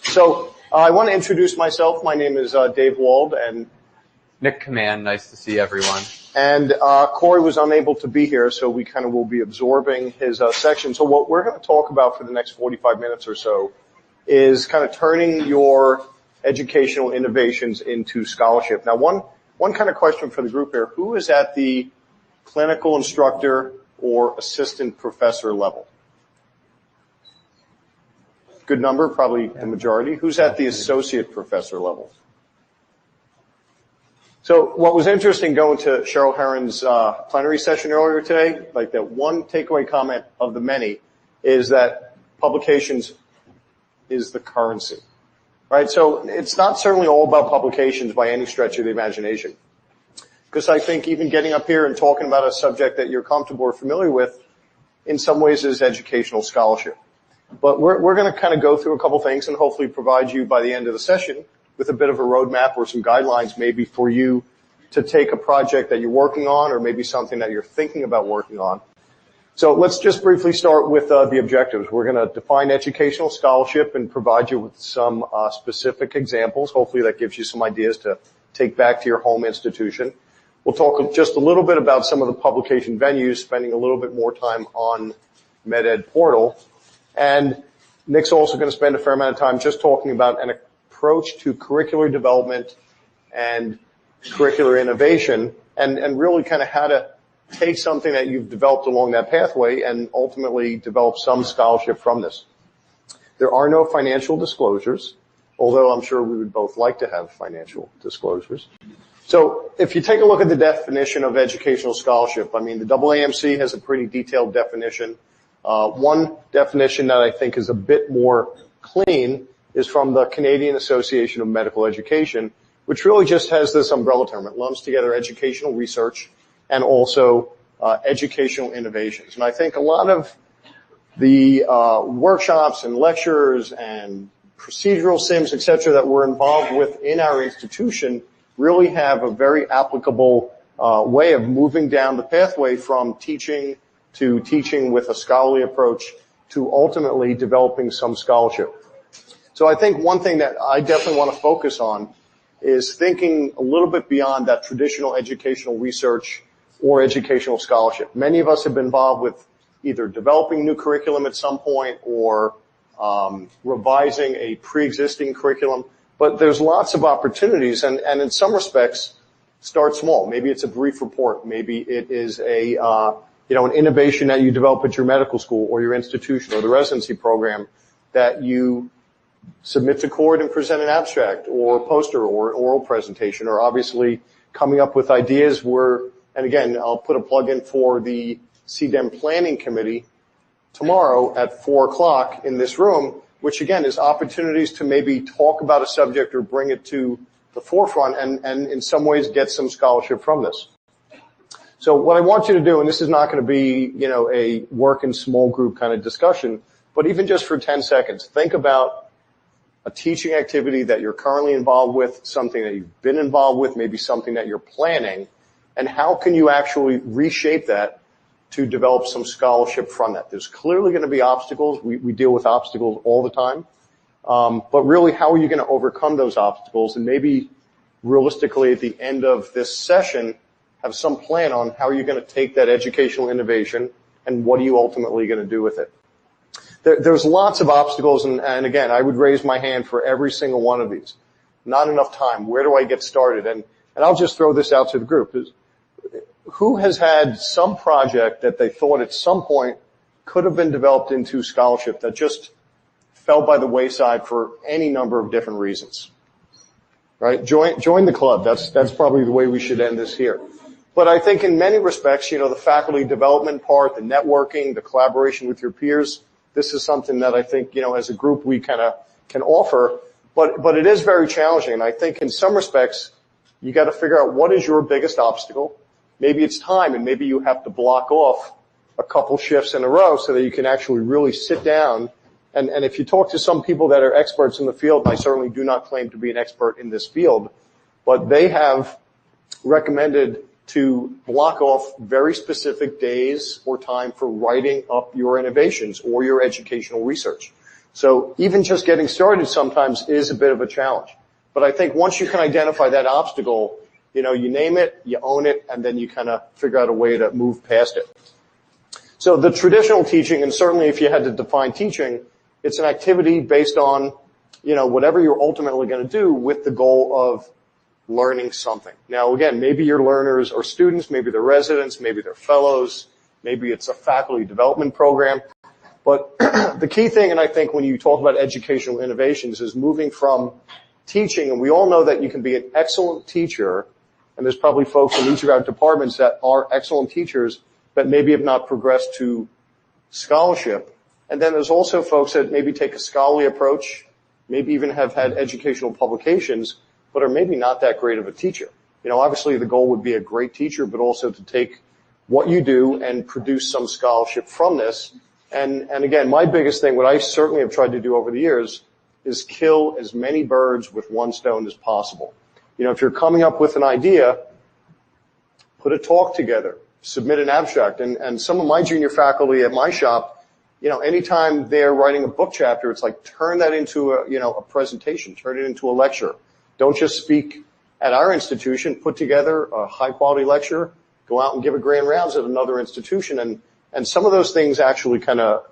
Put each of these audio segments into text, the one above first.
So I want to introduce myself. My name is Dave Wald, and Nick Command. Nice to see everyone. And Corey was unable to be here, so we kind of will be absorbing his section. So what we're going to talk about for the next 45 minutes or so is kind of turning your educational innovations into scholarship. Now, one kind of question for the group here: who is at the clinical instructor or assistant professor level? Good number, probably the majority. Who's at the associate professor level? So what was interesting going to Cheryl Herron's plenary session earlier today, like that one takeaway comment of the many, is that publications is the currency, right? So it's not certainly all about publications by any stretch of the imagination. Because I think even getting up here and talking about a subject that you're comfortable or familiar with, in some ways is educational scholarship. But we're going to kind of go through a couple things and hopefully provide you by the end of the session with a bit of a roadmap or some guidelines maybe for you to take a project that you're working on or maybe something that you're thinking about working on. So let's just briefly start with the objectives. We're going to define educational scholarship and provide you with some specific examples. Hopefully that gives you some ideas to take back to your home institution. We'll talk just a little bit about some of the publication venues, spending a little bit more time on MedEd Portal. And Nick's also going to spend a fair amount of time just talking about an approach to curricular development and curricular innovation and really kind of how to take something that you've developed along that pathway and ultimately develop some scholarship from this. There are no financial disclosures, although I'm sure we would both like to have financial disclosures. So if you take a look at the definition of educational scholarship, I mean, the AAMC has a pretty detailed definition. One definition that I think is a bit more clean is from the Canadian Association of Medical Education, which really just has this umbrella term. It lumps together educational research and also educational innovations. And I think a lot of the workshops and lectures and procedural sims, et cetera, that we're involved with in our institution really have a very applicable way of moving down the pathway from teaching to teaching with a scholarly approach to ultimately developing some scholarship. So I think one thing that I definitely want to focus on is thinking a little bit beyond that traditional educational research or educational scholarship. Many of us have been involved with either developing new curriculum at some point or revising a pre-existing curriculum, but there's lots of opportunities and in some respects start small. Maybe it's a brief report. Maybe it is an innovation that you develop at your medical school or your institution or the residency program that you submit to court and present an abstract or a poster or an oral presentation, or obviously coming up with ideas and again, I'll put a plug in for the CDEM Planning Committee tomorrow at 4:00 in this room, which again is opportunities to maybe talk about a subject or bring it to the forefront and in some ways get some scholarship from this. So what I want you to do, and this is not going to be, a work in small group kind of discussion, but even just for 10 seconds, think about a teaching activity that you're currently involved with, something that you've been involved with, maybe something that you're planning, and how can you actually reshape that to develop some scholarship from that? There's clearly going to be obstacles. We deal with obstacles all the time. But really, how are you going to overcome those obstacles? And maybe realistically at the end of this session, have some plan on how you're going to take that educational innovation and what are you ultimately going to do with it. There's lots of obstacles, and again, I would raise my hand for every single one of these. Not enough time. Where do I get started? And I'll just throw this out to the group. Who has had some project that they thought at some point could have been developed into scholarship that just fell by the wayside for any number of different reasons? Right? Join the club. That's probably the way we should end this here. But I think in many respects, the faculty development part, the networking, the collaboration with your peers, this is something that I think, as a group we kind of can offer, but it is very challenging. And I think in some respects, you got to figure out what is your biggest obstacle. Maybe it's time, and maybe you have to block off a couple shifts in a row so that you can actually really sit down. And if you talk to some people that are experts in the field, and I certainly do not claim to be an expert in this field, but they have recommended to block off very specific days or time for writing up your innovations or your educational research. So even just getting started sometimes is a bit of a challenge. But I think once you can identify that obstacle, you name it, you own it, and then you kind of figure out a way to move past it. So the traditional teaching, and certainly if you had to define teaching, it's an activity based on, whatever you're ultimately going to do with the goal of learning something. Now, again, maybe your learners are students, maybe they're residents, maybe they're fellows, maybe it's a faculty development program. But the key thing, and I think when you talk about educational innovations, is moving from teaching, and we all know that you can be an excellent teacher, and there's probably folks in each of our departments that are excellent teachers, but maybe have not progressed to scholarship. And then there's also folks that maybe take a scholarly approach, maybe even have had educational publications, but are maybe not that great of a teacher. Obviously the goal would be a great teacher, but also to take what you do and produce some scholarship from this. And again, my biggest thing, what I certainly have tried to do over the years, is kill as many birds with one stone as possible. If you're coming up with an idea, put a talk together, submit an abstract. And some of my junior faculty at my shop, anytime they're writing a book chapter, it's like turn that into a presentation, turn it into a lecture. Don't just speak at our institution, put together a high quality lecture, go out and give a grand rounds at another institution. And some of those things actually kind of,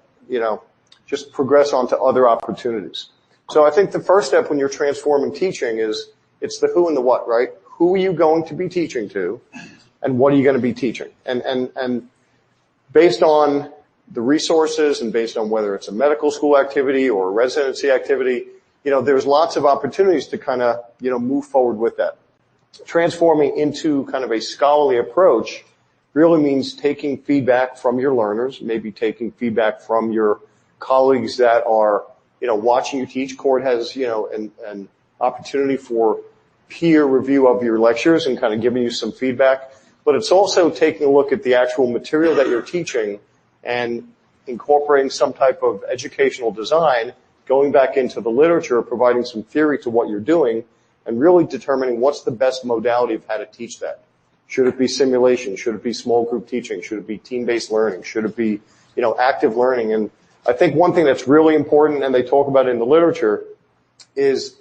just progress onto other opportunities. So I think the first step when you're transforming teaching is it's the who and the what, right? Who are you going to be teaching to, and what are you going to be teaching? And based on the resources and based on whether it's a medical school activity or a residency activity, there's lots of opportunities to kind of, move forward with that. Transforming into kind of a scholarly approach really means taking feedback from your learners, maybe taking feedback from your colleagues that are, watching you teach. CORD has, an opportunity for peer review of your lectures and kind of giving you some feedback. But it's also taking a look at the actual material that you're teaching and incorporating some type of educational design, going back into the literature, providing some theory to what you're doing, and really determining what's the best modality of how to teach that. Should it be simulation? Should it be small group teaching? Should it be team-based learning? Should it be, active learning? And I think one thing that's really important, and they talk about it in the literature, is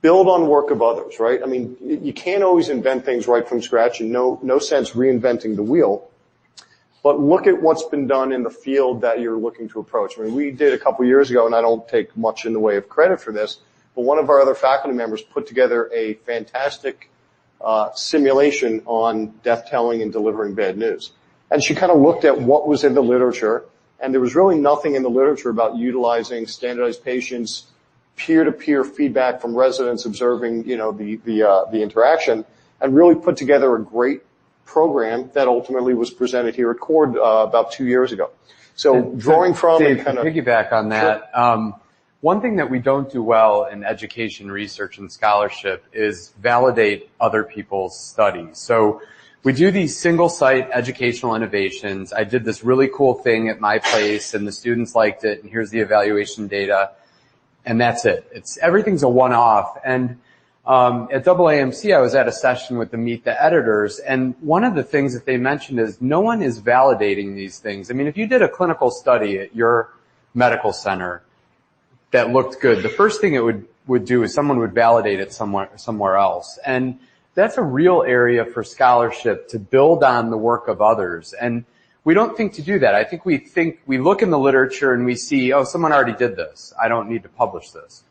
build on work of others, right? I mean, you can't always invent things right from scratch, and no sense reinventing the wheel. But look at what's been done in the field that you're looking to approach. I mean, we did a couple years ago, and I don't take much in the way of credit for this, but one of our other faculty members put together a fantastic simulation on death telling and delivering bad news. And she kind of looked at what was in the literature, and there was really nothing in the literature about utilizing standardized patients, peer-to-peer feedback from residents observing, the interaction, and really put together a great program that ultimately was presented here at CORD about 2 years ago. So drawing from Dave, and kind of piggyback on that. Sure. One thing that we don't do well in education, research, and scholarship is validate other people's studies. So we do these single-site educational innovations. I did this really cool thing at my place, and the students liked it, and here's the evaluation data, and that's it. Everything's a one-off. And at AAMC, I was at a session with the Meet the Editors, and one of the things that they mentioned is no one is validating these things. I mean, if you did a clinical study at your medical center that looked good, the first thing it would do is someone would validate it somewhere else. And that's a real area for scholarship, to build on the work of others. And we don't think to do that. I think we look in the literature and we see, oh, someone already did this. I don't need to publish this.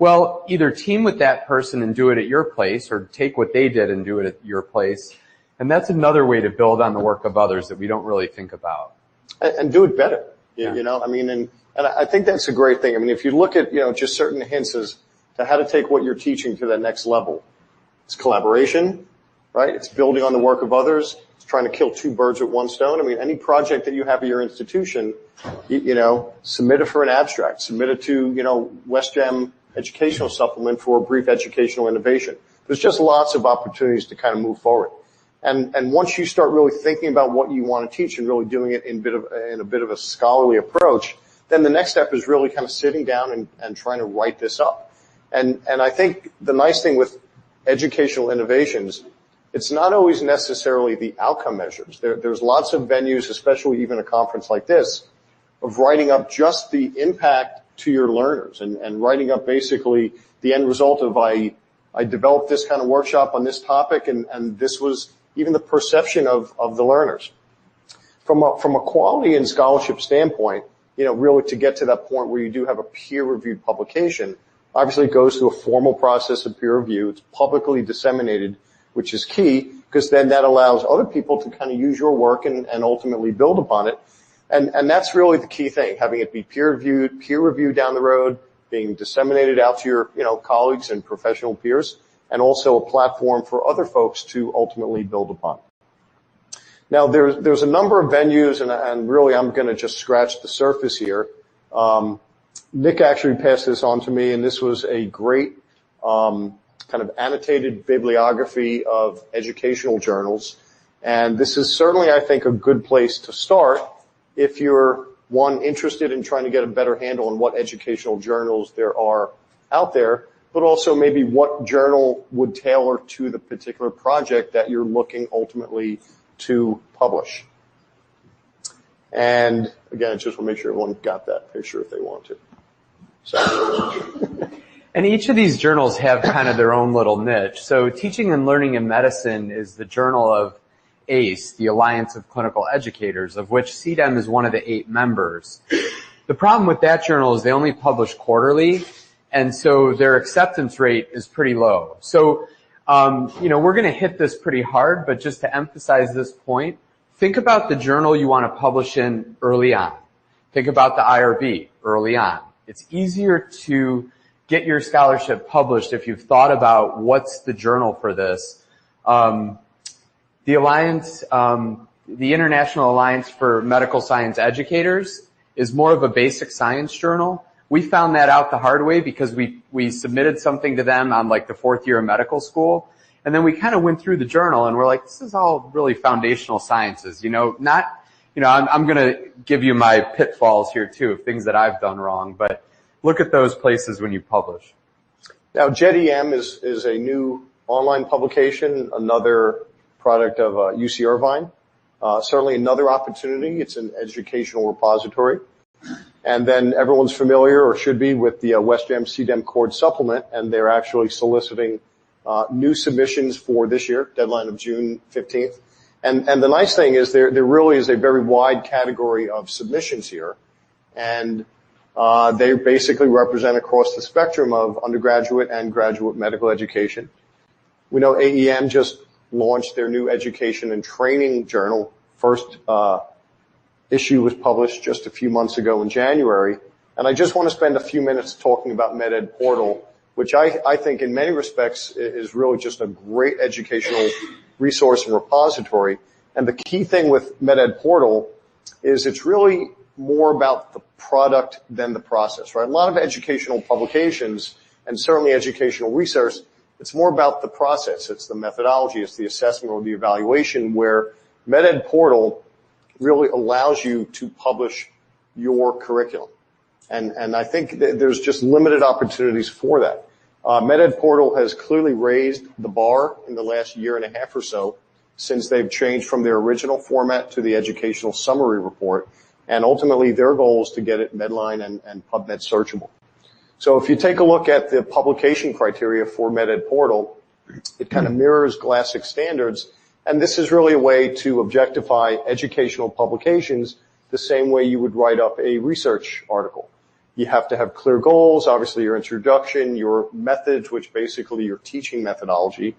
Well, either team with that person and do it at your place, or take what they did and do it at your place. And that's another way to build on the work of others that we don't really think about. And do it better. Yeah. I mean, and I think that's a great thing. I mean, if you look at, just certain hints as to how to take what you're teaching to that next level, it's collaboration, right? It's building on the work of others. It's trying to kill two birds with one stone. I mean, any project that you have at your institution, submit it for an abstract, submit it to, West Gem Educational Supplement for a brief educational innovation. There's just lots of opportunities to kind of move forward. And once you start really thinking about what you want to teach and really doing it in a bit of a scholarly approach, then the next step is really kind of sitting down and trying to write this up. And I think the nice thing with educational innovations, it's not always necessarily the outcome measures. There's lots of venues, especially even a conference like this, of writing up just the impact to your learners and writing up basically the end result of I developed this kind of workshop on this topic, and this was even the perception of the learners. From a quality and scholarship standpoint, really to get to that point where you do have a peer-reviewed publication, obviously it goes through a formal process of peer review. It's publicly disseminated, which is key, because then that allows other people to kind of use your work and ultimately build upon it. And that's really the key thing, having it be peer-reviewed down the road, being disseminated out to your colleagues and professional peers, and also a platform for other folks to ultimately build upon. Now, there's a number of venues, and really I'm going to just scratch the surface here. Nick actually passed this on to me, and this was a great kind of annotated bibliography of educational journals. And this is certainly, I think, a good place to start if you're, one, interested in trying to get a better handle on what educational journals there are out there, but also maybe what journal would tailor to the particular project that you're looking ultimately to publish. And again, I just want to make sure everyone got that picture if they want to. So. And each of these journals have kind of their own little niche. So Teaching and Learning in Medicine is the journal of ACE, the Alliance of Clinical Educators, of which CDEM is one of the 8 members. The problem with that journal is they only publish quarterly, and so their acceptance rate is pretty low. So we're going to hit this pretty hard, but just to emphasize this point, think about the journal you want to publish in early on. Think about the IRB early on. It's easier to get your scholarship published if you've thought about what's the journal for this. The Alliance, the International Alliance for Medical Science Educators is more of a basic science journal. We found that out the hard way because we submitted something to them on like the 4th year of medical school. And then we kind of went through the journal and we're like, this is all really foundational sciences, I'm going to give you my pitfalls here too of things that I've done wrong, but look at those places when you publish. Now, JED-EM is a new online publication, another product of UC Irvine. Certainly another opportunity. It's an educational repository. And then everyone's familiar, or should be, with the WestJam CDEM Cord Supplement, and they're actually soliciting new submissions for this year, deadline of June 15th. And the nice thing is there really is a very wide category of submissions here, and they basically represent across the spectrum of undergraduate and graduate medical education. We know AEM just launched their new education and training journal. First issue was published just a few months ago in January. And I just want to spend a few minutes talking about MedEd Portal, which I think in many respects is really just a great educational resource and repository. And the key thing with MedEd Portal is it's really more about the product than the process, right? A lot of educational publications and certainly educational research, it's more about the process. It's the methodology, it's the assessment or the evaluation, where MedEd Portal really allows you to publish your curriculum. And I think that there's just limited opportunities for that. MedEd Portal has clearly raised the bar in the last year and a half or so since they've changed from their original format to the educational summary report. And ultimately their goal is to get it Medline and PubMed searchable. So if you take a look at the publication criteria for MedEd Portal, it kind of mirrors Glassix standards. And this is really a way to objectify educational publications the same way you would write up a research article. You have to have clear goals, obviously your introduction, your methods, which basically your teaching methodology.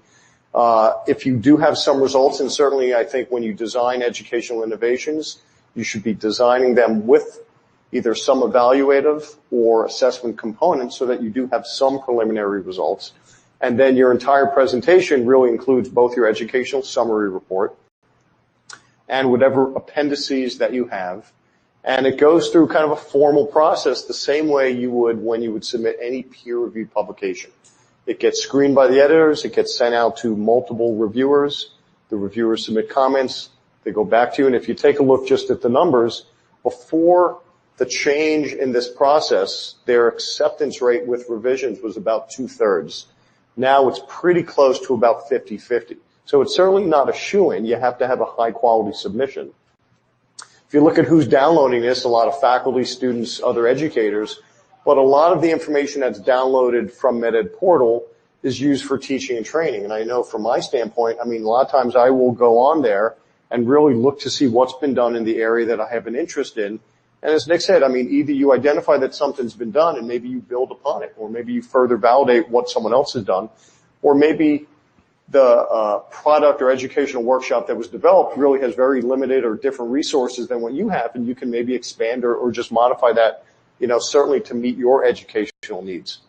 If you do have some results, and certainly I think when you design educational innovations, you should be designing them with either some evaluative or assessment components so that you do have some preliminary results. And then your entire presentation really includes both your educational summary report and whatever appendices that you have. And it goes through kind of a formal process the same way you would when you would submit any peer-reviewed publication. It gets screened by the editors. It gets sent out to multiple reviewers. The reviewers submit comments. They go back to you. And if you take a look just at the numbers, before the change in this process, their acceptance rate with revisions was about 2/3. Now it's pretty close to about 50-50. So it's certainly not a shoo-in. You have to have a high-quality submission. If you look at who's downloading this, a lot of faculty, students, other educators, but a lot of the information that's downloaded from MedEd Portal is used for teaching and training. And I know from my standpoint, I mean, a lot of times I will go on there and really look to see what's been done in the area that I have an interest in. And as Nick said, I mean, either you identify that something's been done and maybe you build upon it, or maybe you further validate what someone else has done, or maybe the product or educational workshop that was developed really has very limited or different resources than what you have, and you can maybe expand or just modify that, you know, certainly to meet your educational needs.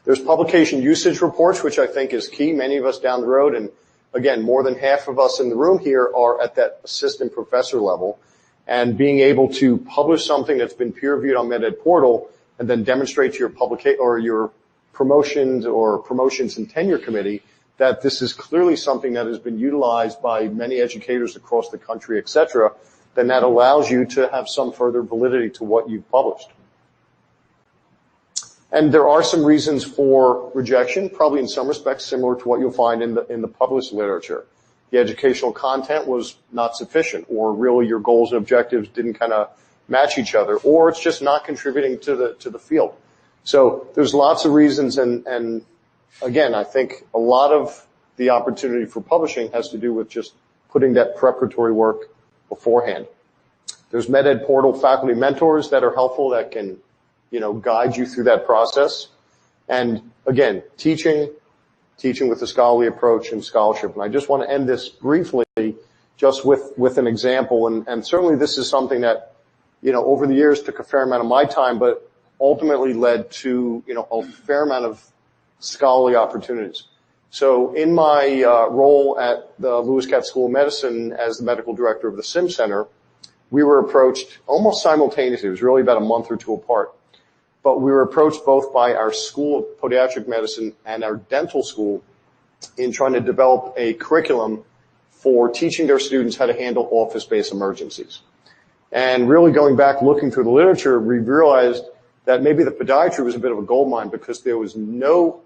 There's publication usage reports, which I think is key. Many of us down the road, and again, more than half of us in the room here are at that assistant professor level, and being able to publish something that's been peer-reviewed on MedEd Portal and then demonstrate to your publication or your promotions and tenure committee that this is clearly something that has been utilized by many educators across the country, et cetera, then that allows you to have some further validity to what you've published. And there are some reasons for rejection, probably in some respects similar to what you'll find in the published literature. The educational content was not sufficient, or really your goals and objectives didn't kind of match each other, or it's just not contributing to the field. So there's lots of reasons, and again, I think a lot of the opportunity for publishing has to do with just putting that preparatory work beforehand. There's MedEd Portal faculty mentors that are helpful, that can, you know, guide you through that process. And again, teaching with a scholarly approach and scholarship. And I just want to end this briefly just with an example. And certainly this is something that, you know, over the years took a fair amount of my time, but ultimately led to, you know, a fair amount of scholarly opportunities. So in my role at the Lewis Katz School of Medicine as the medical director of the Sim Center, we were approached almost simultaneously. It was really about a month or two apart. But we were approached both by our School of Podiatric Medicine and our dental school in trying to develop a curriculum for teaching their students how to handle office-based emergencies. And really going back, looking through the literature, we realized that maybe the podiatry was a bit of a goldmine because there was no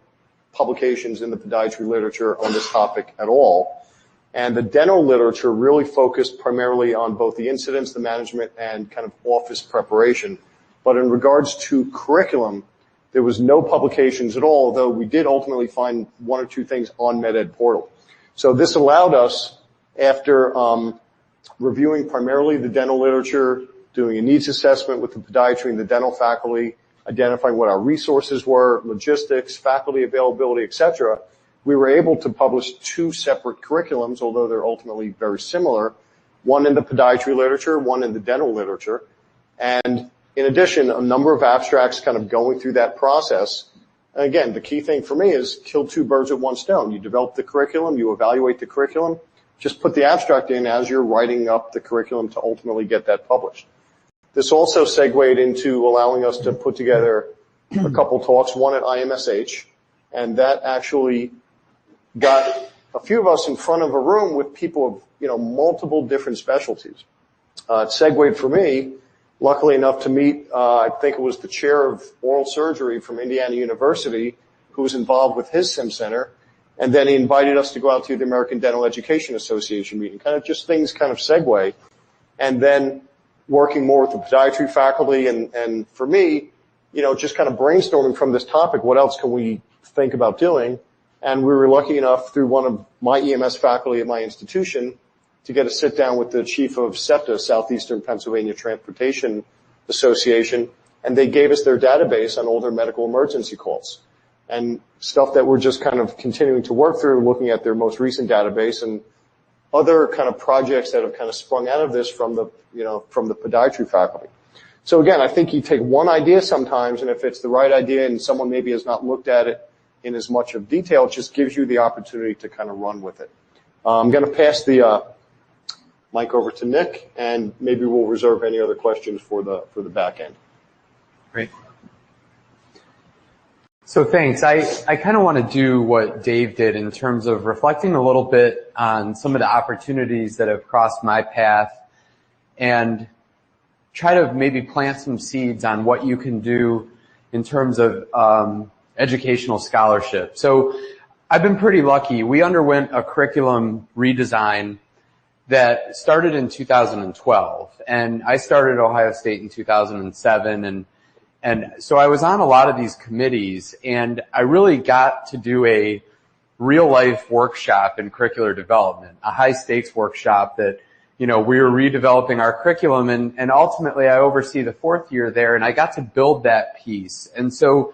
publications in the podiatry literature on this topic at all. And the dental literature really focused primarily on both the incidents, the management, and kind of office preparation. But in regards to curriculum, there was no publications at all, though we did ultimately find one or two things on MedEd Portal. So this allowed us, after reviewing primarily the dental literature, doing a needs assessment with the podiatry and the dental faculty, identifying what our resources were, logistics, faculty availability, et cetera, we were able to publish two separate curriculums, although they're ultimately very similar, one in the podiatry literature, one in the dental literature. And in addition, a number of abstracts kind of going through that process. And again, the key thing for me is kill two birds with one stone. You develop the curriculum, you evaluate the curriculum, just put the abstract in as you're writing up the curriculum to ultimately get that published. This also segued into allowing us to put together a couple talks, one at IMSH, and that actually got a few of us in front of a room with people of, you know, multiple different specialties. It segued for me, luckily enough, to meet, I think it was the chair of oral surgery from Indiana University, who was involved with his Sim Center, and then he invited us to go out to the American Dental Education Association meeting, kind of just things kind of segue. And then working more with the podiatry faculty, and for me, you know, just kind of brainstorming from this topic, what else can we think about doing? And we were lucky enough through one of my EMS faculty at my institution to get a sit down with the chief of SEPTA, Southeastern Pennsylvania Transportation Association, and they gave us their database on all their medical emergency calls and stuff that we're just kind of continuing to work through, looking at their most recent database and other kind of projects that have kind of sprung out of this from the, you know, from the podiatry faculty. So again, I think you take one idea sometimes, and if it's the right idea and someone maybe has not looked at it in as much of detail, it just gives you the opportunity to kind of run with it. I'm going to pass the mic over to Nick, and maybe we'll reserve any other questions for the back end. Great. So thanks. I kind of want to do what Dave did in terms of reflecting a little bit on some of the opportunities that have crossed my path and try to maybe plant some seeds on what you can do in terms of educational scholarship. So I've been pretty lucky. We underwent a curriculum redesign that started in 2012, and I started at Ohio State in 2007, And so I was on a lot of these committees, and I really got to do a real-life workshop in curricular development, a high-stakes workshop that, we were redeveloping our curriculum, and ultimately I oversee the 4th year there, and I got to build that piece. And so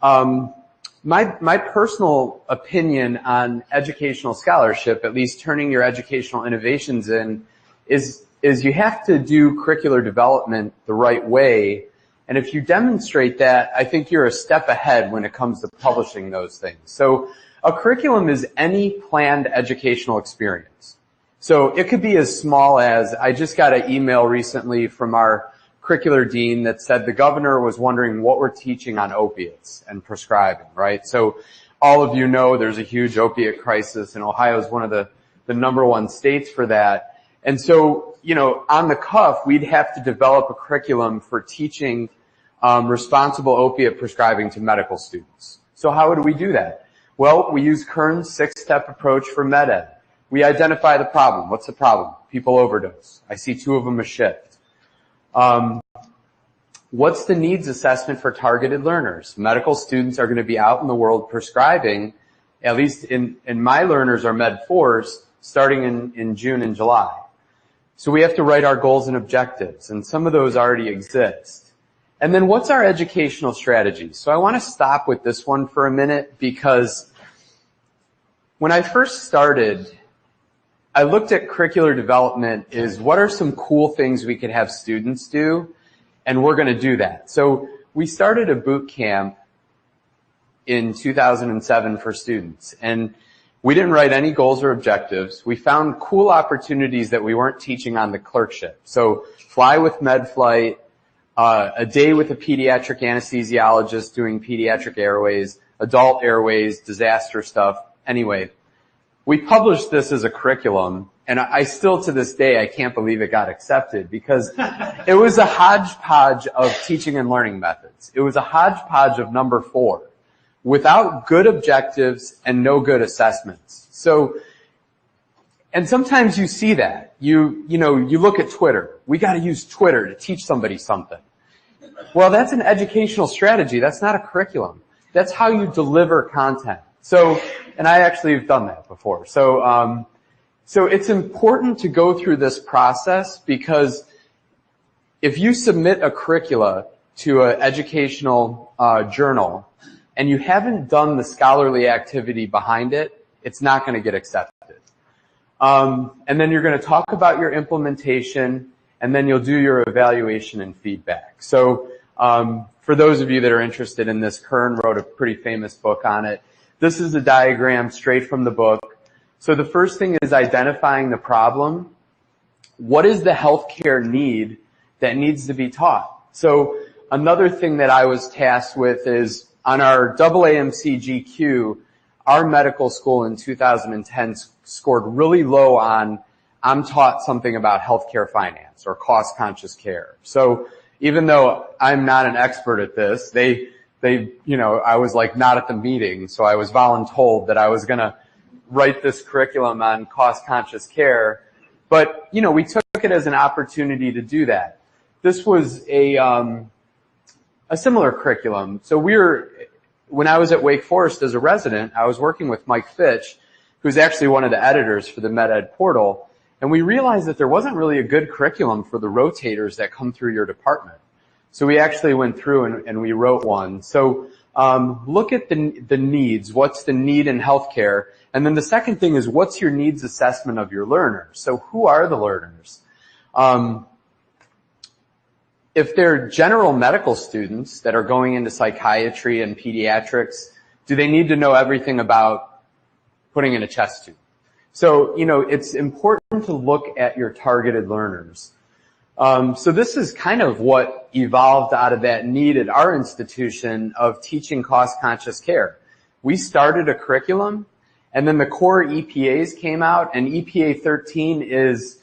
my personal opinion on educational scholarship, at least turning your educational innovations in, is you have to do curricular development the right way. And if you demonstrate that, I think you're a step ahead when it comes to publishing those things. So a curriculum is any planned educational experience. So it could be as small as, I just got an email recently from our curricular dean that said the governor was wondering what we're teaching on opiates and prescribing, right? So all of you know there's a huge opiate crisis, and Ohio is one of the #1 states for that. And so, on the cuff, we'd have to develop a curriculum for teaching responsible opiate prescribing to medical students. So how would we do that? Well, we use Kern's 6-step approach for med ed. We identify the problem. What's the problem? People overdose. I see 2 of them a shift. What's the needs assessment for targeted learners? Medical students are going to be out in the world prescribing, at least in my learners are Med 4s, starting in June and July. So we have to write our goals and objectives, and some of those already exist. And then what's our educational strategy? So I want to stop with this one for a minute, because when I first started, I looked at curricular development as what are some cool things we could have students do, and we're going to do that. So we started a boot camp in 2007 for students, and we didn't write any goals or objectives. We found cool opportunities that we weren't teaching on the clerkship. So fly with MedFlight, a day with a pediatric anesthesiologist doing pediatric airways, adult airways, disaster stuff. Anyway, we published this as a curriculum, and I still to this day, I can't believe it got accepted, because it was a hodgepodge of teaching and learning methods. It was a hodgepodge of number 4 without good objectives and no good assessments. So, and sometimes you see that. You look at Twitter. We got to use Twitter to teach somebody something. Well, that's an educational strategy. That's not a curriculum. That's how you deliver content. So, and I actually have done that before. So it's important to go through this process, because if you submit a curricula to an educational journal and you haven't done the scholarly activity behind it, it's not going to get accepted. And then you're going to talk about your implementation, and then you'll do your evaluation and feedback. So for those of you that are interested in this, Kern wrote a pretty famous book on it. This is a diagram straight from the book. So the first thing is identifying the problem. What is the healthcare need that needs to be taught? So another thing that I was tasked with is on our AAMC GQ, our medical school in 2010 scored really low on I'm taught something about healthcare finance or cost-conscious care. So even though I'm not an expert at this, I was like not at the meeting, so I was voluntold that I was going to write this curriculum on cost-conscious care. But, we took it as an opportunity to do that. This was a similar curriculum. So when I was at Wake Forest as a resident, I was working with Mike Fitch, who's actually one of the editors for the MedEd portal, and we realized that there wasn't really a good curriculum for the rotators that come through your department. So we actually went through and we wrote one. So look at the needs. What's the need in healthcare? And then the second thing is, what's your needs assessment of your learners? So who are the learners? If they're general medical students that are going into psychiatry and pediatrics, do they need to know everything about putting in a chest tube? So, it's important to look at your targeted learners. So this is kind of what evolved out of that need at our institution of teaching cost-conscious care. We started a curriculum, and then the core EPAs came out, and EPA 13 is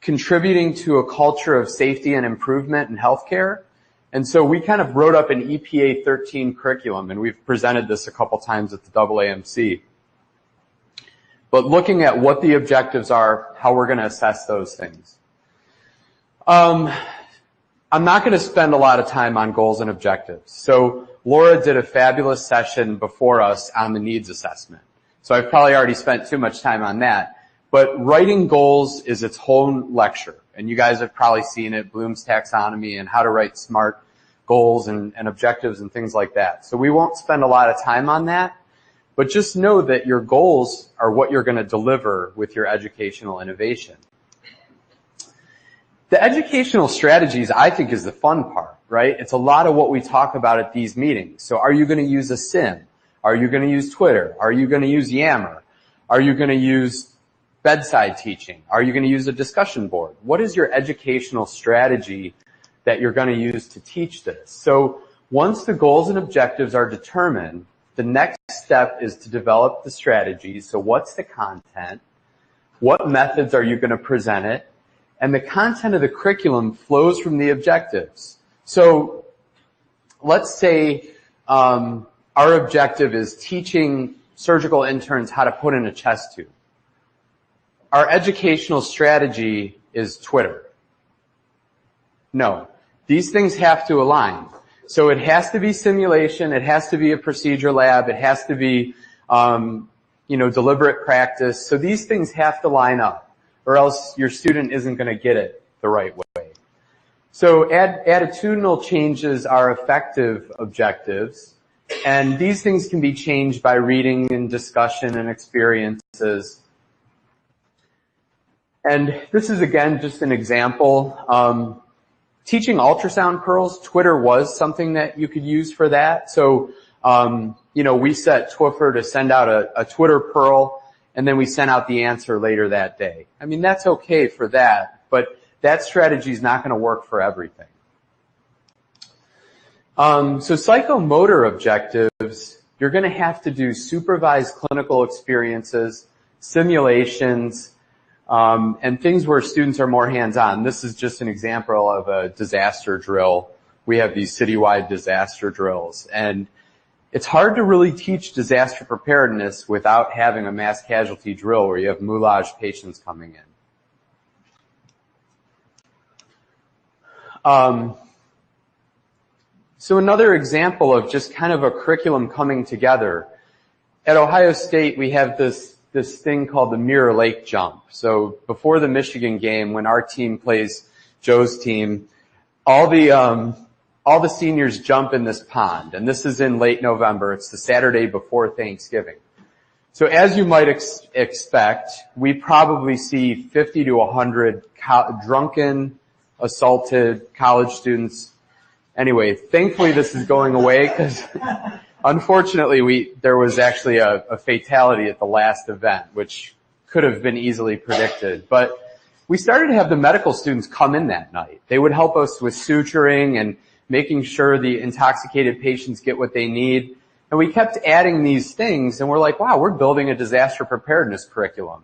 contributing to a culture of safety and improvement in healthcare. And so we kind of wrote up an EPA 13 curriculum, and we've presented this a couple times at the AAMC. But looking at what the objectives are, how we're going to assess those things. I'm not going to spend a lot of time on goals and objectives. So Laura did a fabulous session before us on the needs assessment. So I've probably already spent too much time on that. But writing goals is its own lecture. And you guys have probably seen it, Bloom's taxonomy and how to write smart goals and objectives and things like that. So we won't spend a lot of time on that. But just know that your goals are what you're going to deliver with your educational innovation. The educational strategies, I think, is the fun part, right? It's a lot of what we talk about at these meetings. So are you going to use a sim? Are you going to use Twitter? Are you going to use Yammer? Are you going to use bedside teaching? Are you going to use a discussion board? What is your educational strategy that you're going to use to teach this? So once the goals and objectives are determined, the next step is to develop the strategies. So what's the content? What methods are you going to present it? And the content of the curriculum flows from the objectives. So let's say our objective is teaching surgical interns how to put in a chest tube. Our educational strategy is Twitter. No, these things have to align. So it has to be simulation, it has to be a procedure lab, it has to be deliberate practice. So these things have to line up, or else your student isn't going to get it the right way. So attitudinal changes are effective objectives, and these things can be changed by reading and discussion and experiences. And this is, again, just an example. Teaching ultrasound pearls, Twitter was something that you could use for that. So, we set Twiffer to send out a Twitter pearl, and then we sent out the answer later that day. I mean, that's okay for that, but that strategy is not going to work for everything. So psychomotor objectives, you're going to have to do supervised clinical experiences, simulations, and things where students are more hands-on. This is just an example of a disaster drill. We have these citywide disaster drills, and it's hard to really teach disaster preparedness without having a mass casualty drill where you have moulage patients coming in. So another example of just kind of a curriculum coming together. At Ohio State, we have this thing called the Mirror Lake Jump. So before the Michigan game, when our team plays Joe's team, all the seniors jump in this pond, and this is in late November. It's the Saturday before Thanksgiving. So as you might expect, we probably see 50 to 100 drunken, assaulted college students. Anyway, thankfully this is going away because unfortunately there was actually a fatality at the last event, which could have been easily predicted. But we started to have the medical students come in that night. They would help us with suturing and making sure the intoxicated patients get what they need. And we kept adding these things, and we're like, wow, we're building a disaster preparedness curriculum.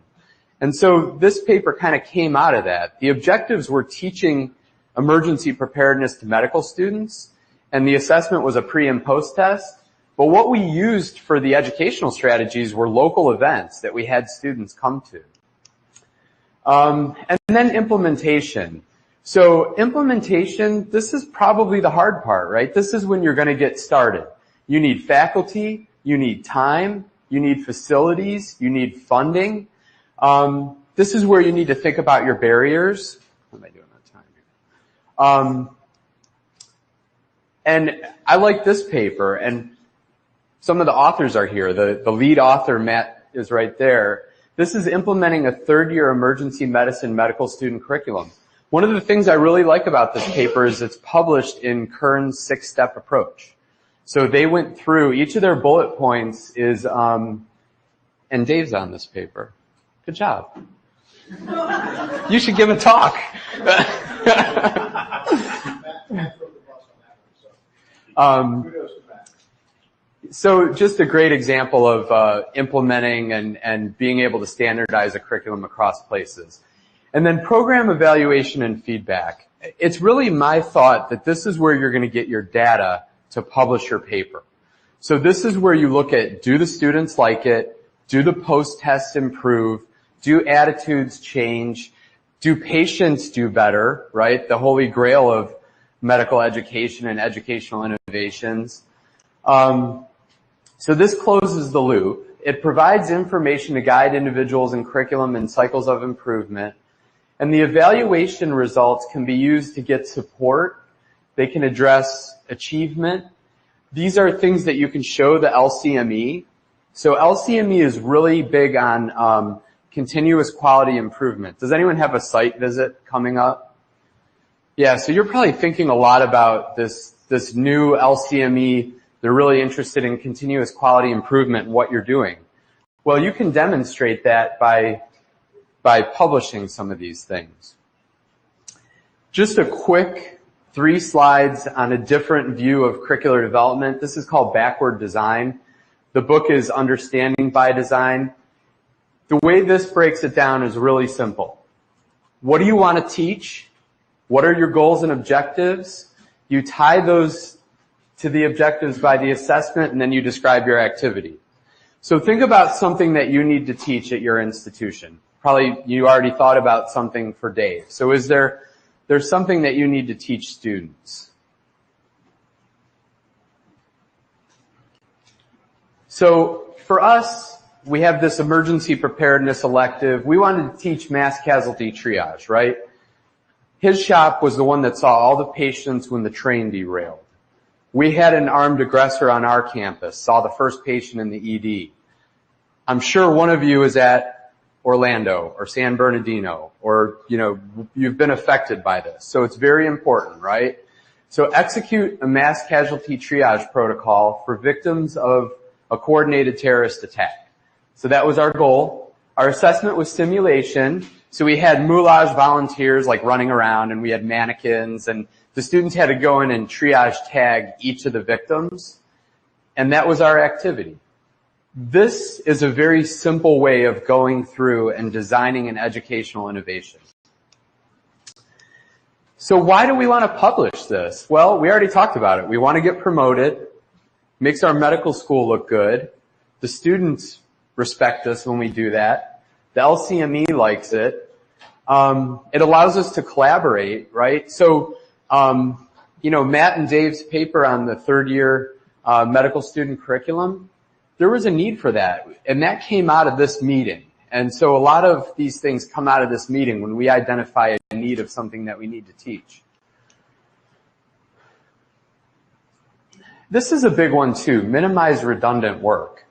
And so this paper kind of came out of that. The objectives were teaching emergency preparedness to medical students, and the assessment was a pre and post test. But what we used for the educational strategies were local events that we had students come to. And then implementation. So implementation, this is probably the hard part, right? This is when you're going to get started. You need faculty, you need time, you need facilities, you need funding. This is where you need to think about your barriers. What am I doing on time here? And I like this paper, and some of the authors are here. The lead author, Matt, is right there. This is implementing a third-year emergency medicine medical student curriculum. One of the things I really like about this paper is it's published in Kern's 6-step approach. So they went through, each of their bullet points is, and Dave's on this paper. Good job. You should give a talk. So just a great example of implementing and being able to standardize a curriculum across places. And then program evaluation and feedback. It's really my thought that this is where you're going to get your data to publish your paper. So this is where you look at, do the students like it? Do the post-tests improve? Do attitudes change? Do patients do better, right? The holy grail medical education and educational innovations. So this closes the loop. It provides information to guide individuals in curriculum and cycles of improvement. And the evaluation results can be used to get support. They can address achievement. These are things that you can show the LCME. So LCME is really big on continuous quality improvement. Does anyone have a site visit coming up? Yeah, so you're probably thinking a lot about this new LCME. They're really interested in continuous quality improvement and what you're doing. Well, you can demonstrate that by publishing some of these things. Just a quick 3 slides on a different view of curricular development. This is called backward design. The book is Understanding by Design. The way this breaks it down is really simple. What do you want to teach? What are your goals and objectives? You tie those to the objectives by the assessment, and then you describe your activity. So think about something that you need to teach at your institution. Probably you already thought about something for Dave. So there's something that you need to teach students. So for us, we have this emergency preparedness elective. We wanted to teach mass casualty triage, right? His shop was the one that saw all the patients when the train derailed. We had an armed aggressor on our campus, saw the first patient in the ED. I'm sure one of you is at Orlando or San Bernardino, or, you've been affected by this. So it's very important, right? So execute a mass casualty triage protocol for victims of a coordinated terrorist attack. So that was our goal. Our assessment was simulation. So we had moulage volunteers like running around, and we had mannequins, and the students had to go in and triage tag each of the victims. And that was our activity. This is a very simple way of going through and designing an educational innovation. So why do we want to publish this? Well, we already talked about it. We want to get promoted. Makes our medical school look good. The students respect us when we do that. The LCME likes it. It allows us to collaborate, right? So, Matt and Dave's paper on the 3rd year medical student curriculum, there was a need for that. And that came out of this meeting. And so a lot of these things come out of this meeting when we identify a need of something that we need to teach. This is a big one too, minimize redundant work.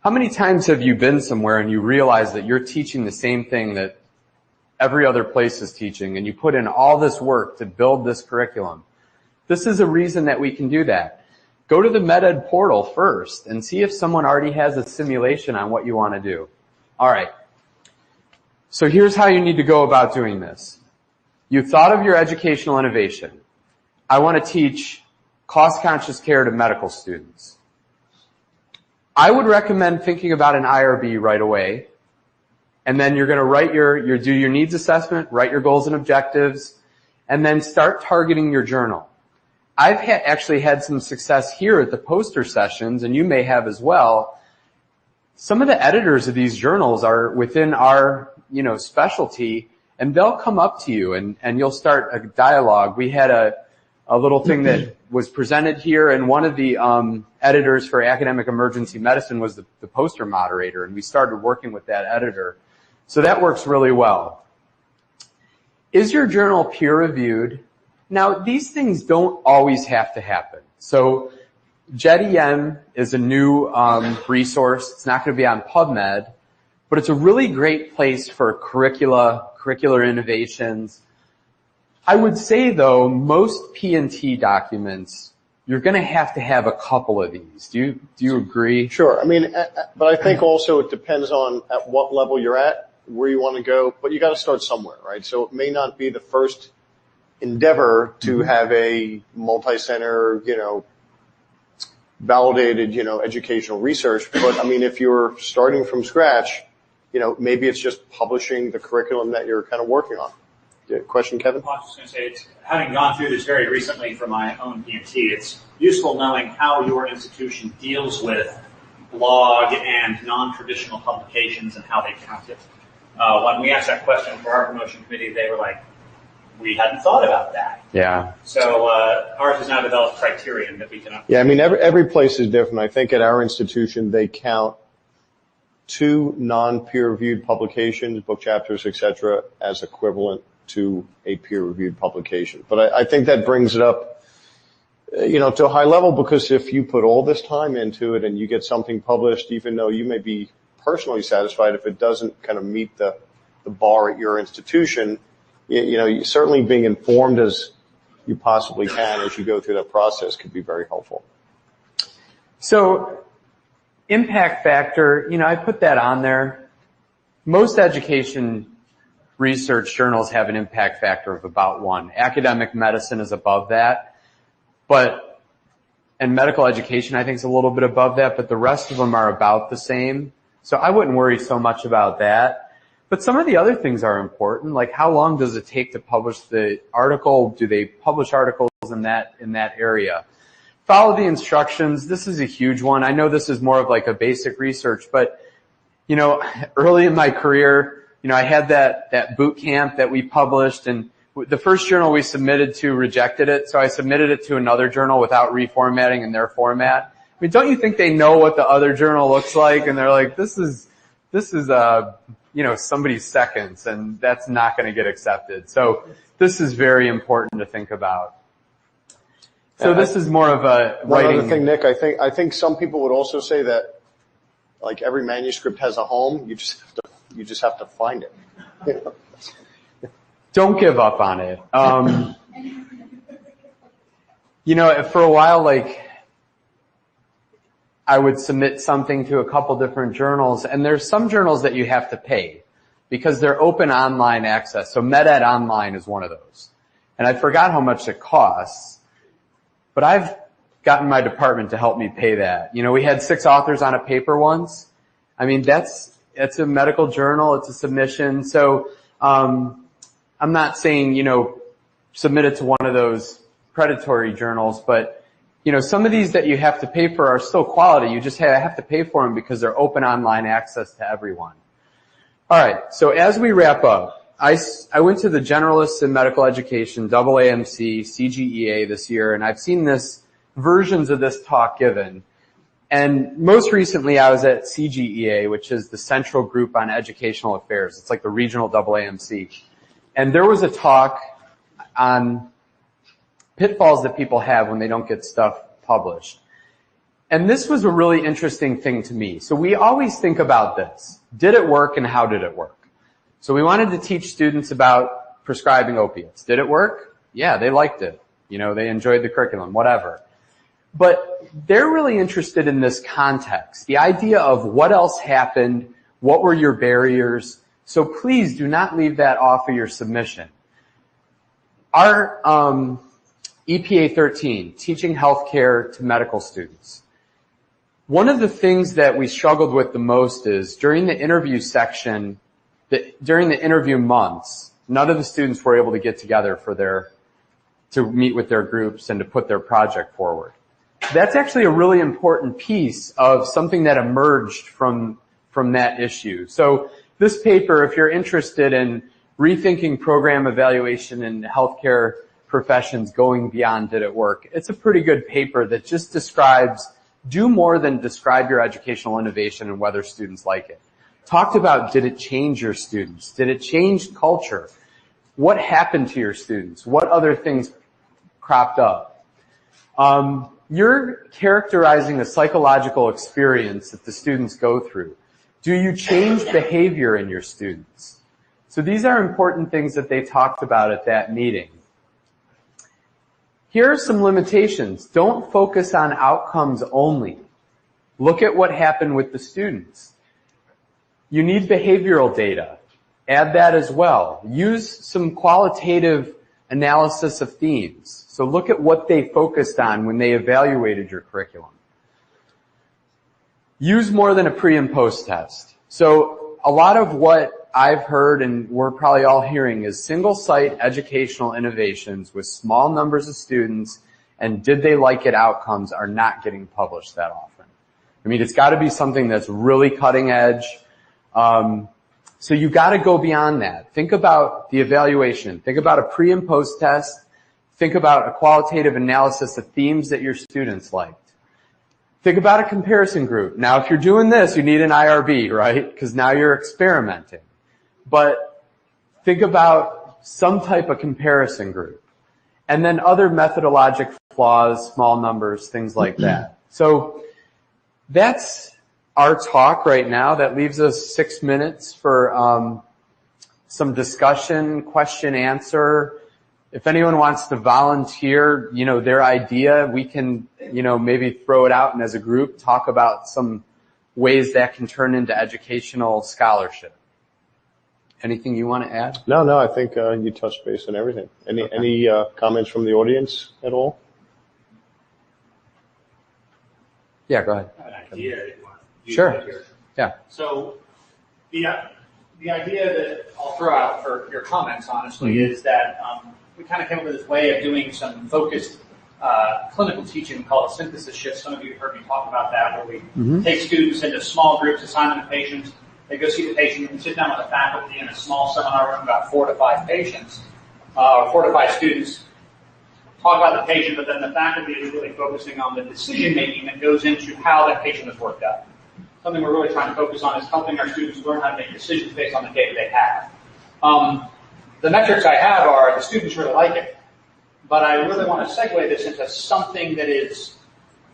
How many times have you been somewhere and you realize that you're teaching the same thing that every other place is teaching, and you put in all this work to build this curriculum? This is a reason that we can do that. Go to the MedEd portal first and see if someone already has a simulation on what you want to do. All right. So here's how you need to go about doing this. You've thought of your educational innovation. I want to teach cost-conscious care to medical students. I would recommend thinking about an IRB right away, and then you're going to write do your needs assessment, write your goals and objectives, and then start targeting your journal. I've actually had some success here at the poster sessions, and you may have as well. Some of the editors of these journals are within our, specialty, and they'll come up to you and you'll start a dialogue. We had a little thing that was presented here, and one of the editors for academic emergency medicine was the poster moderator, and we started working with that editor. So that works really well. Is your journal peer-reviewed? Now, these things don't always have to happen. So JEDEM is a new resource. It's not going to be on PubMed, but it's a really great place for curricular innovations. I would say, though, most P&T documents, you're going to have a couple of these. Do you agree? Sure. But I think also it depends on at what level you're at, where you want to go, but you got to start somewhere, right? So it may not be the first endeavor to have a multi-center, validated, educational research. But if you're starting from scratch, maybe it's just publishing the curriculum that you're kind of working on. Question, Kevin? I was just going to say, having gone through this very recently for my own P&T, it's useful knowing how your institution deals with blog and non-traditional publications and how they count it. When we asked that question for our promotion committee, they were like, we hadn't thought about that. Yeah. So ours has now developed criterion that we can. Yeah, I mean, every place is different. I think at our institution, they count 2 non-peer-reviewed publications, book chapters, etc., as equivalent to a peer-reviewed publication. But I think that brings it up, to a high level, because if you put all this time into it and you get something published, even though you may be personally satisfied, if it doesn't kind of meet the bar at your institution, you certainly being informed as you possibly can as you go through that process could be very helpful. So, impact factor, I put that on there. Most education research journals have an impact factor of about 1. Academic medicine is above that, and medical education I think is a little bit above that, but the rest of them are about the same. So I wouldn't worry so much about that. But some of the other things are important, like how long does it take to publish the article? Do they publish articles in that area? Follow the instructions. This is a huge one. I know this is more of like a basic research, but, early in my career, I had that boot camp that we published, and the first journal we submitted to rejected it, so I submitted it to another journal without reformatting in their format. I mean, don't you think they know what the other journal looks like? And they're like, this is somebody's seconds, and that's not going to get accepted. So this is very important to think about. So this is more of a writing. One other thing, Nick, I think some people would also say that, like, every manuscript has a home. You just have to find it. Don't give up on it. For a while, I would submit something to a couple different journals, and there's some journals that you have to pay because they're open online access. So MedEd Online is one of those. And I forgot how much it costs, but I've gotten my department to help me pay that. We had 6 authors on a paper once. I mean, that's a medical journal, it's a submission. So, I'm not saying, submit it to one of those predatory journals, but, some of these that you have to pay for are still quality. You just have to pay for them because they're open online access to everyone. All right, so as we wrap up, I went to the Generalists in Medical Education, AAMC, CGEA this year, and I've seen versions of this talk given. And most recently I was at CGEA, which is the Central Group on Educational Affairs. It's like the regional AAMC. And there was a talk on pitfalls that people have when they don't get stuff published. And this was a really interesting thing to me. So we always think about this. Did it work and how did it work? So we wanted to teach students about prescribing opiates. Did it work? Yeah, they liked it. They enjoyed the curriculum, whatever. But they're really interested in this context, the idea of what else happened, what were your barriers. So please do not leave that off of your submission. Our EPA 13, teaching healthcare to medical students. One of the things that we struggled with the most is during the interview section, during the interview months, none of the students were able to get together to meet with their groups and to put their project forward. That's actually a really important piece of something that emerged from that issue. So this paper, if you're interested in rethinking program evaluation in healthcare professions going beyond did it work, it's a pretty good paper that just do more than describe your educational innovation and whether students like it. Talked about, did it change your students? Did it change culture? What happened to your students? What other things cropped up? You're characterizing a psychological experience that the students go through. Do you change behavior in your students? So these are important things that they talked about at that meeting. Here are some limitations. Don't focus on outcomes only. Look at what happened with the students. You need behavioral data. Add that as well. Use some qualitative analysis of themes. So look at what they focused on when they evaluated your curriculum. Use more than a pre and post test. So a lot of what I've heard and we're probably all hearing is single site educational innovations with small numbers of students and did they like it outcomes are not getting published that often. I mean, it's got to be something that's really cutting edge. So you got to go beyond that. Think about the evaluation. Think about a pre and post test. Think about a qualitative analysis of themes that your students liked. Think about a comparison group. Now, if you're doing this, you need an IRB, right? Because now you're experimenting. But think about some type of comparison group. And then other methodologic flaws, small numbers, things like that. So that's our talk right now. That leaves us 6 minutes for some discussion, question, answer. If anyone wants to volunteer, their idea, we can, maybe throw it out and as a group talk about some ways that can turn into educational scholarship. Anything you want to add? No, I think you touched base on everything. Any comments from the audience at all? Yeah, go ahead. I have an idea. Sure. Yeah. So the idea that I'll throw out for your comments, honestly, is that we kind of came up with this way of doing some focused clinical teaching called a synthesis shift. Some of you have heard me talk about that, where we take students into small groups, assign them to patients. They go see the patient and sit down with the faculty in a small seminar room, about 4 to 5 patients, or 4 to 5 students, talk about the patient, but then the faculty is really focusing on the decision-making that goes into how that patient is worked out. Something we're really trying to focus on is helping our students learn how to make decisions based on the data they have. The metrics I have are the students really like it, but I really want to segue this into something that is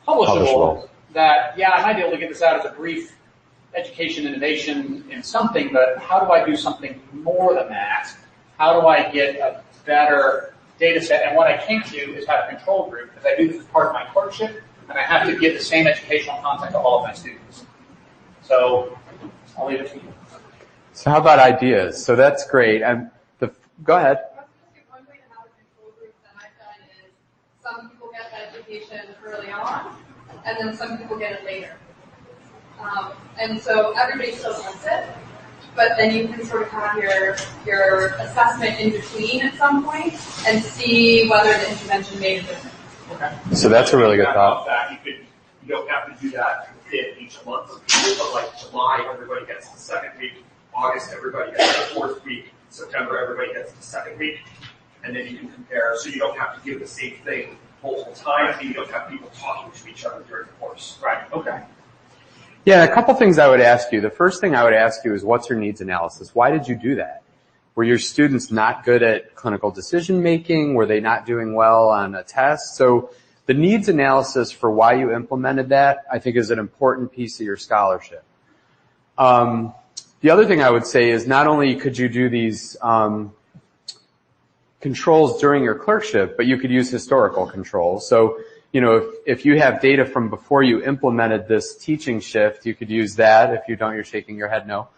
publishable. That, I might be able to get this out as a brief education innovation in something, but how do I do something more than that? How do I get a better data set? And what I can't do is have a control group, because I do this as part of my clerkship, and I have to give the same educational content to all of my students. So I'll leave it to you. So how about ideas? So that's great. Go ahead. One way to have a control group that I've done is some people get that education early on, and then some people get it later. And so everybody still gets it, but then you can sort of have your assessment in between at some point and see whether the intervention made a difference. Okay. So that's a really good thought. You don't have to do that each month, but like July, everybody gets the second week. August, everybody gets the fourth week. September, everybody gets the second week. And then you can compare, so you don't have to give the same thing multiple times, and you don't have people talking to each other during the course. Right, okay. Yeah, a couple things I would ask you. The first thing I would ask you is, what's your needs analysis? Why did you do that? Were your students not good at clinical decision making? Were they not doing well on a test? So the needs analysis for why you implemented that, I think, is an important piece of your scholarship. The other thing I would say is, not only could you do these controls during your clerkship, but you could use historical controls. So, if you have data from before you implemented this teaching shift, you could use that. If you don't, you're shaking your head no.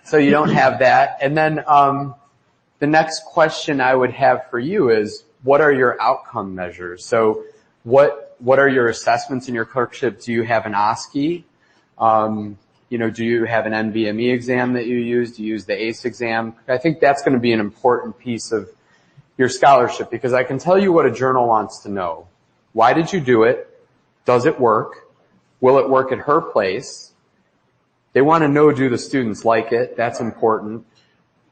So you don't have that. And then the next question I would have for you is, what are your outcome measures? So what are your assessments in your clerkship? Do you have an OSCE? Do you have an NBME exam that you use? Do you use the ACE exam? I think that's going to be an important piece of your scholarship, because I can tell you what a journal wants to know. Why did you do it? Does it work? Will it work at her place? They want to know, do the students like it? That's important.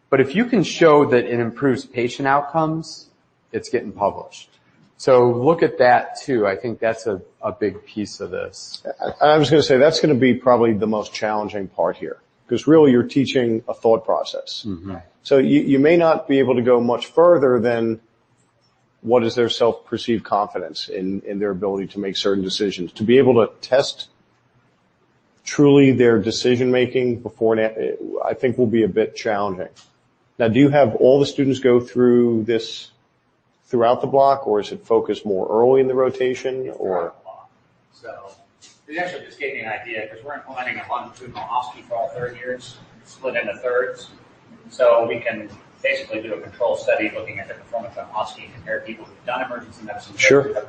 But if you can show that it improves patient outcomes, it's getting published. So look at that too. I think that's a big piece of this. I was going to say that's going to be probably the most challenging part here, because really you're teaching a thought process. Mm-hmm. So you may not be able to go much further than what is their self-perceived confidence in their ability to make certain decisions. To be able to test truly their decision-making before and I think will be a bit challenging. Now, do you have all the students go through this throughout the block, or is it focused more early in the rotation? Or so we actually just gave me an idea, because we're implementing a longitudinal OSCE for all third years, split into thirds. So we can basically do a control study looking at the performance on OSCE and compare people who've done emergency medicine. Sure. Because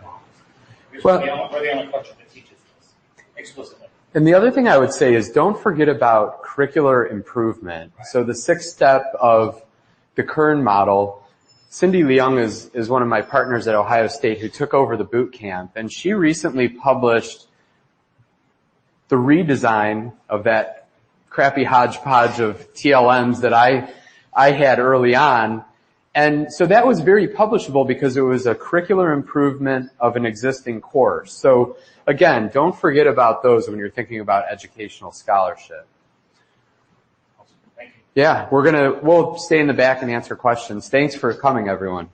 we're the only clerkship that teaches this explicitly. And the other thing I would say is, don't forget about curricular improvement. Right. So the 6th step of the Kern model, Cindy Leung is one of my partners at Ohio State who took over the boot camp, and she recently published the redesign of that crappy hodgepodge of TLMs that I had early on. And so that was very publishable because it was a curricular improvement of an existing course. So again, don't forget about those when you're thinking about educational scholarship. Thank you. Yeah, we'll stay in the back and answer questions. Thanks for coming, everyone.